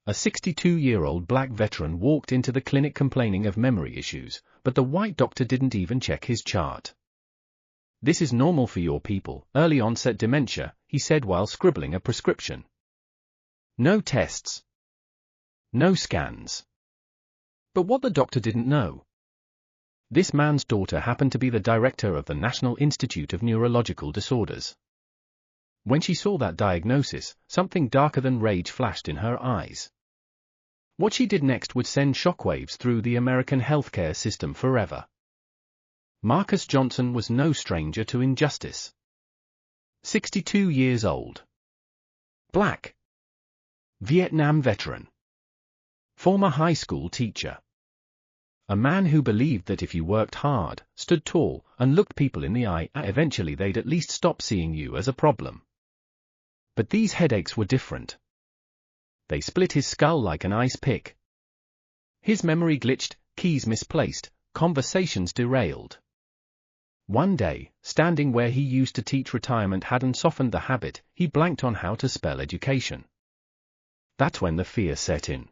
A 62-year-old black veteran walked into the clinic complaining of memory issues, but the white doctor didn't even check his chart. "This is normal for your people, early onset dementia," he said while scribbling a prescription. No tests. No scans. But what the doctor didn't know. This man's daughter happened to be the director of the National Institute of Neurological Disorders. When she saw that diagnosis, something darker than rage flashed in her eyes. What she did next would send shockwaves through the American healthcare system forever. Marcus Johnson was no stranger to injustice. 62 years old. Black. Vietnam veteran. Former high school teacher. A man who believed that if you worked hard, stood tall, and looked people in the eye, eventually they'd at least stop seeing you as a problem. But these headaches were different. They split his skull like an ice pick. His memory glitched, keys misplaced, conversations derailed. One day, standing where he used to teach, retirement hadn't softened the habit, he blanked on how to spell education. That's when the fear set in.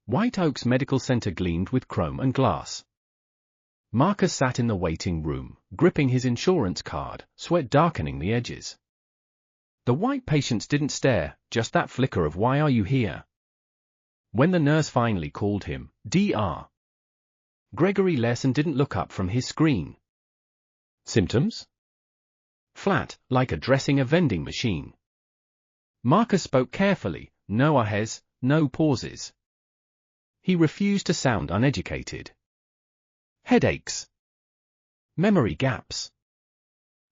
White Oak's medical center gleamed with chrome and glass. Marcus sat in the waiting room, gripping his insurance card, sweat darkening the edges. The white patients didn't stare, just that flicker of "Why are you here?" When the nurse finally called him, Dr. Gregory Larson didn't look up from his screen. Symptoms? Flat, like addressing a vending machine. Marcus spoke carefully, no ahs, no pauses. He refused to sound uneducated. Headaches. Memory gaps.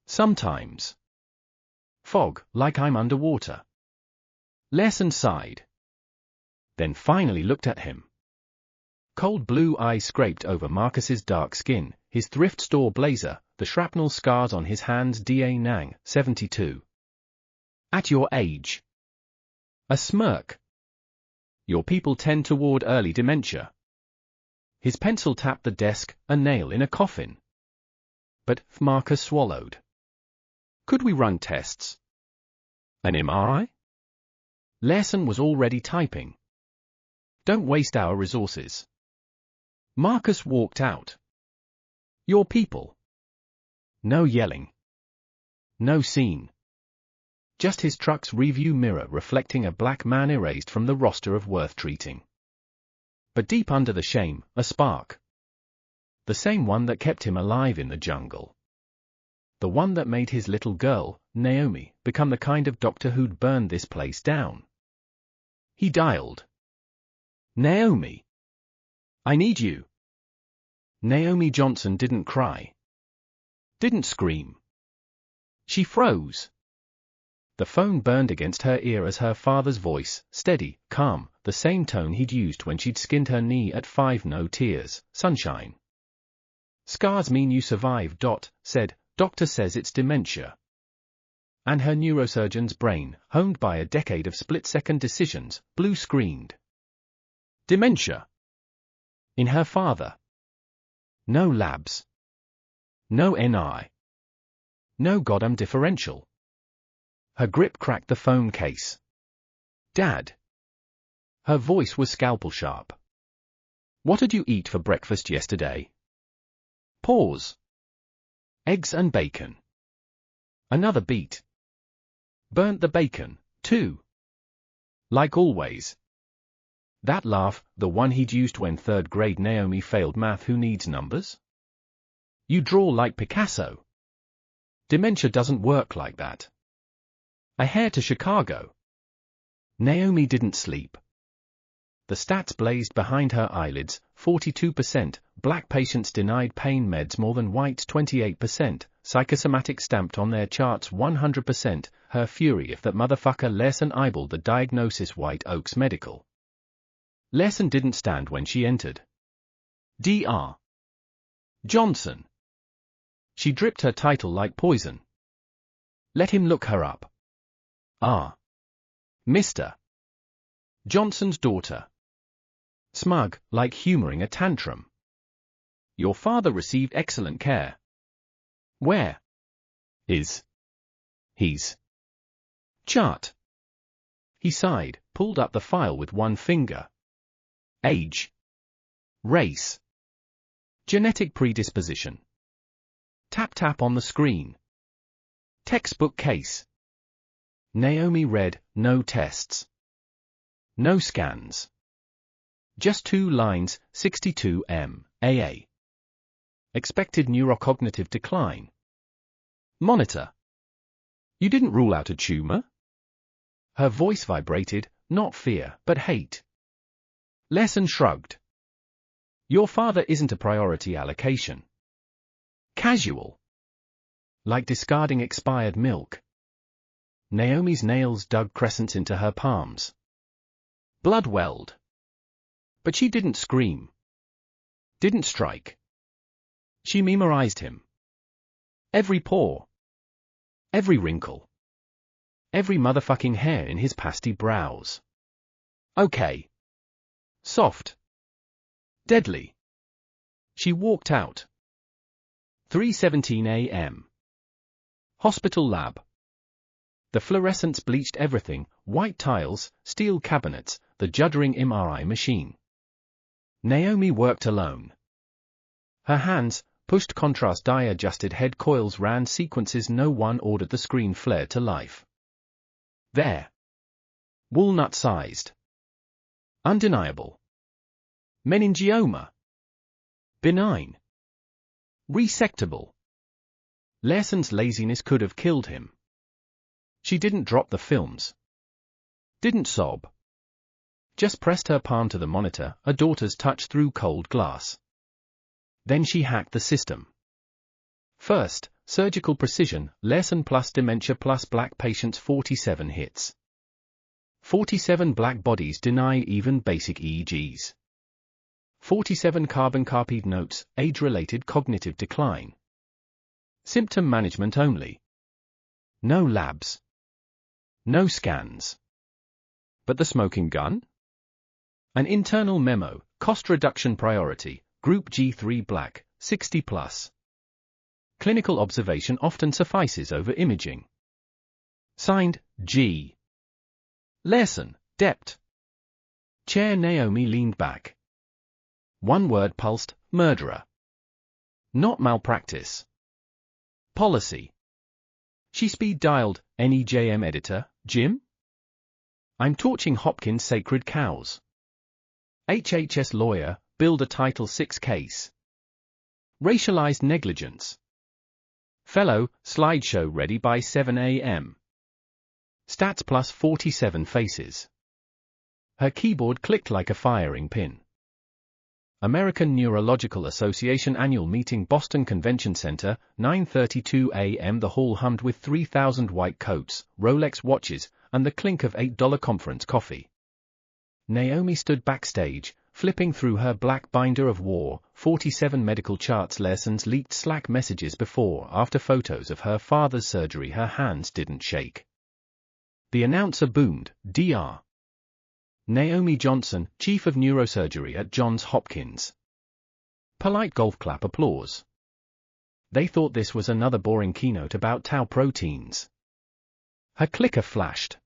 Sometimes. Fog, like I'm underwater. Larson sighed. Then finally looked at him. Cold blue eyes scraped over Marcus's dark skin, his thrift store blazer, the shrapnel scars on his hands. Da Nang, 72. At your age. A smirk. Your people tend toward early dementia. His pencil tapped the desk, a nail in a coffin. But, Marcus swallowed. Could we run tests? An MRI? Larson was already typing. Don't waste our resources. Marcus walked out. Your people. No yelling. No scene. Just his truck's review mirror reflecting a black man erased from the roster of worth treating. But deep under the shame, a spark. The same one that kept him alive in the jungle. The one that made his little girl, Naomi, become the kind of doctor who'd burn this place down. He dialed. Naomi. I need you. Naomi Johnson didn't cry. Didn't scream. She froze. The phone burned against her ear as her father's voice, steady, calm, the same tone he'd used when she'd skinned her knee at 5. No tears, sunshine. Scars mean you survive. Said, doctor says it's dementia. And her neurosurgeon's brain, honed by a decade of split-second decisions, blue-screened. Dementia. In her father. No labs. No NI. No goddamn differential. Her grip cracked the phone case. Dad. Her voice was scalpel sharp. What did you eat for breakfast yesterday? Pause. Eggs and bacon. Another beat. Burnt the bacon, too. Like always. That laugh, the one he'd used when third grade Naomi failed math. Who needs numbers? You draw like Picasso. Dementia doesn't work like that. I head to Chicago. Naomi didn't sleep. The stats blazed behind her eyelids, 42%, black patients denied pain meds more than whites 28%, psychosomatic stamped on their charts 100%, her fury if that motherfucker Larson eyeballed the diagnosis. White Oaks Medical. Larson didn't stand when she entered. Dr. Johnson. She dripped her title like poison. Let him look her up. Mr. Johnson's daughter. Smug, like humoring a tantrum. Your father received excellent care. Where is his chart? He sighed, pulled up the file with one finger. Age. Race. Genetic predisposition. Tap on the screen. Textbook case. Naomi read, no tests. No scans. Just 2 lines, 62 m.A.A. Expected neurocognitive decline. Monitor. You didn't rule out a tumor? Her voice vibrated, not fear, but hate. Lesson shrugged. Your father isn't a priority allocation. Casual. Like discarding expired milk. Naomi's nails dug crescents into her palms. Blood welled. But she didn't scream. Didn't strike. She memorized him. Every pore. Every wrinkle. Every motherfucking hair in his pasty brows. Okay. Soft. Deadly. She walked out. 3:17 a.m. Hospital lab. The fluorescence bleached everything, white tiles, steel cabinets, the juddering MRI machine. Naomi worked alone. Her hands, pushed contrast dye-adjusted head coils ran sequences no one ordered. The screen flared to life. There. Walnut-sized. Undeniable. Meningioma. Benign. Resectable. Larson's laziness could have killed him. She didn't drop the films. Didn't sob. Just pressed her palm to the monitor, a daughter's touch through cold glass. Then she hacked the system. First, surgical precision, Larson plus dementia plus black patients 47 hits. 47 black bodies denied even basic EEGs. 47 carbon-copied notes, age-related cognitive decline. Symptom management only. No labs. No scans. But the smoking gun? An internal memo, cost reduction priority, Group G3 black, 60 plus. Clinical observation often suffices over imaging. Signed, G. Larson, Dept. Chair. Naomi leaned back. One word pulsed, murderer. Not malpractice. Policy. She speed-dialed, NEJM editor, Jim? I'm torching Hopkins' sacred cows. HHS lawyer, build a Title VI case. Racialized negligence. Fellow, slideshow ready by 7 a.m. Stats plus 47 faces. Her keyboard clicked like a firing pin. American Neurological Association Annual Meeting, Boston Convention Center, 9:32 a.m. The hall hummed with 3,000 white coats, Rolex watches, and the clink of $8 conference coffee. Naomi stood backstage, flipping through her black binder of war, 47 medical charts. Larson's leaked Slack messages before-after photos of her father's surgery. Her hands didn't shake. The announcer boomed, Dr. Naomi Johnson, Chief of Neurosurgery at Johns Hopkins. Polite golf clap applause. They thought this was another boring keynote about tau proteins. Her clicker flashed.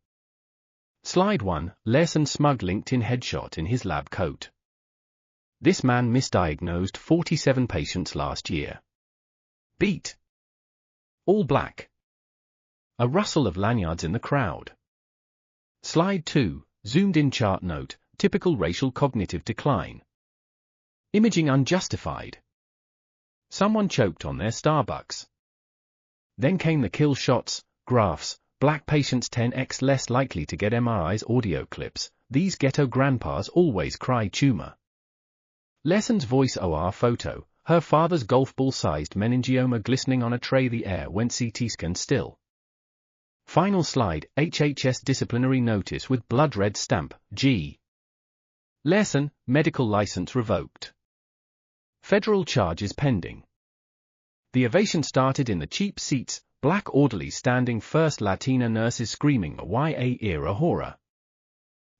Slide 1, Larson smug LinkedIn headshot in his lab coat. This man misdiagnosed 47 patients last year. Beat. All black. A rustle of lanyards in the crowd. Slide 2, zoomed-in chart note, typical racial cognitive decline. Imaging unjustified. Someone choked on their Starbucks. Then came the kill shots, graphs, black patients 10x less likely to get MRIs, audio clips, these ghetto grandpas always cry tumor. Larson's voice OR photo, her father's golf ball-sized meningioma glistening on a tray. The air went CT scan still. Final slide, HHS disciplinary notice with blood-red stamp, G. Larson, medical license revoked. Federal charges pending. The ovation started in the cheap seats, black orderlies standing first, Latina nurses screaming a YA-era horror.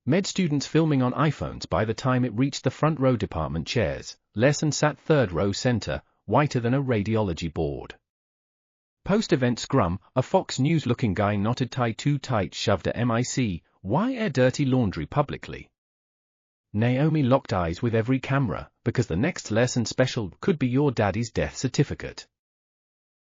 Med students filming on iPhones. By the time it reached the front row department chairs, Larson sat third row center, whiter than a radiology board. Post-event scrum, a Fox News-looking guy knotted tie too tight shoved a MIC, Why air dirty laundry publicly? Naomi locked eyes with every camera, because the next lesson special could be your daddy's death certificate.